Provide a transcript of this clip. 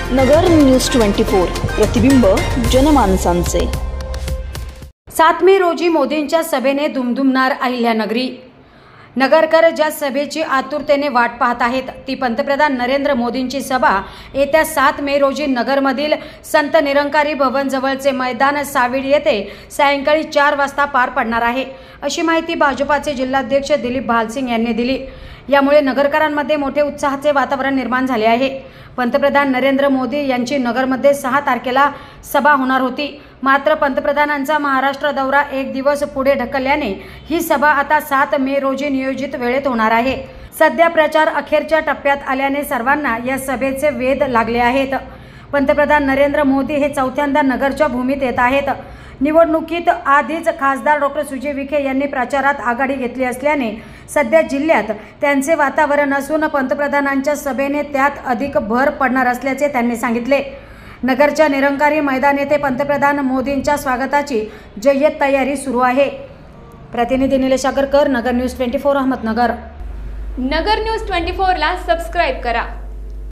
नगर news 24 प्रतिबिंब जनमानसांचे। 7 मे रोजी मोदींच्या सभेने दुमदुमणार अहिल्यानगरी। नगरकर ज्या सभेची आतुरतेने वाट पाहत आहेत ती पंतप्रधान नरेंद्र मोदींची सभा येत्या 7 मे रोजी नगरमधील संत निरंकारी भवन जवळचे मैदान साविड येथे सायंकाळी 4 वाजता पार पडणार आहे, अशी माहिती भाजपाचे जिल्हाध्यक्ष दिलीप भालसिंग यांनी दिली। यामुळे नगरकरांमध्ये मोठे उत्साहाचे वातावरण निर्माण झाले आहे। पंतप्रधान नरेंद्र मोदी यांची नगरमध्ये 6 तारखेला सभा होणार होती, मात्र पंतप्रधानांचा महाराष्ट्र दौरा 1 दिवस पुढे ढकलल्याने ही सभा आता 7 मे रोजी नियोजित वेळेत होणार आहे। सध्या प्रचार अखेरच्या टप्प्यात आल्याने सर्वांना या सभेचे वेध लागले आहेत। पंतप्रधान नरेंद्र मोदी हे चौथ्यांदा नगरच्या भूमीत येत आहेत। निवडणुकीत आधीच खासदार डॉ. सुजय विखे यांनी प्रचारात आघाडी घेतली असल्याने सध्या जिल्ह्यात त्यांचे वातावरण असून पंतप्रधानांच्या सभेने त्यात अधिक भर पडणार असल्याचे त्यांनी सांगितले। नगरच्या निरंकारी मैदान येथे पंतप्रधान मोदींच्या स्वागताची जय्यत तयारी सुरू आहे। प्रतिनिधी निलेश आगरकर, नगर न्यूज 24 अहमदनगर। नगर न्यूज 24 ला सबस्क्राइब करा।